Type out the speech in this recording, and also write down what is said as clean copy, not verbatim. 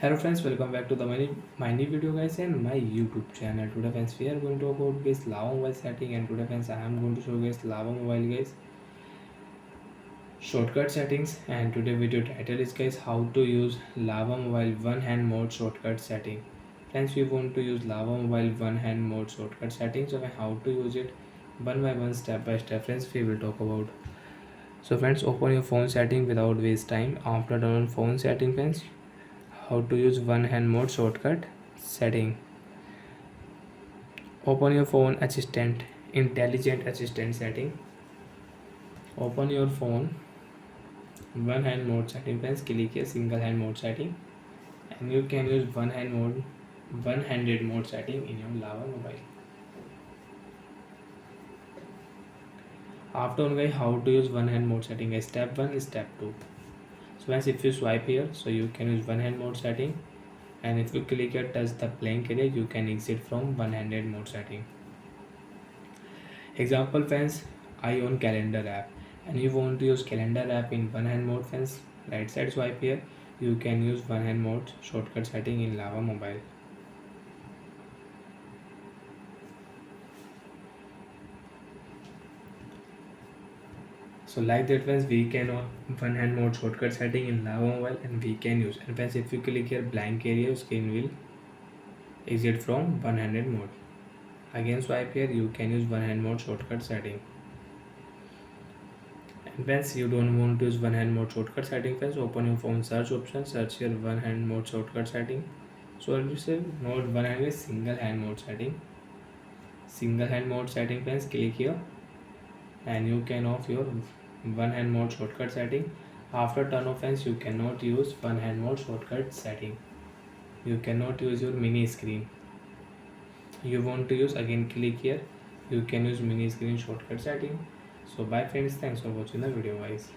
Hello friends, welcome back to my new video guys and my YouTube channel. Today friends we are going to talk about guys Lava mobile setting, and today friends I am going to show guys Lava mobile guys shortcut settings. And today video title is guys how to use Lava mobile one hand mode shortcut setting. Friends, we want to use Lava mobile one hand mode shortcut settings, so how to use it one by one, step by step friends we will talk about. So friends, open your phone setting without waste time. After down phone setting friends, how to use one hand mode shortcut setting. Open your phone assistant, intelligent assistant setting. Open your phone one hand mode setting friends, click here single hand mode setting, and you can use one handed mode setting in your Lava mobile. After on guys how to use one hand mode setting is step 1, step 2. So friends, if you swipe here, so you can use one hand mode setting, and if you click here touch the blank area, you can exit from one handed mode setting. Example friends, I own calendar app and you want to use calendar app in one hand mode friends, right side swipe here, you can use one hand mode shortcut setting in Lava mobile. So like that friends, we can one hand mode shortcut setting in Lava mobile and we can use. And friends, if you click here blank area, screen will exit from one handed mode. Again swipe here, you can use one hand mode shortcut setting. And friends, you don't want to use one hand mode shortcut setting friends, open your phone search option, search here one hand mode shortcut setting. So you say node one hand is single hand mode setting. Single hand mode setting friends, click here and you can off your one hand mode shortcut setting. After turn off friends, you cannot use one hand mode shortcut setting. You cannot use your mini screen. You want to use, again click here, you can use mini screen shortcut setting. So bye friends, thanks for watching the video guys.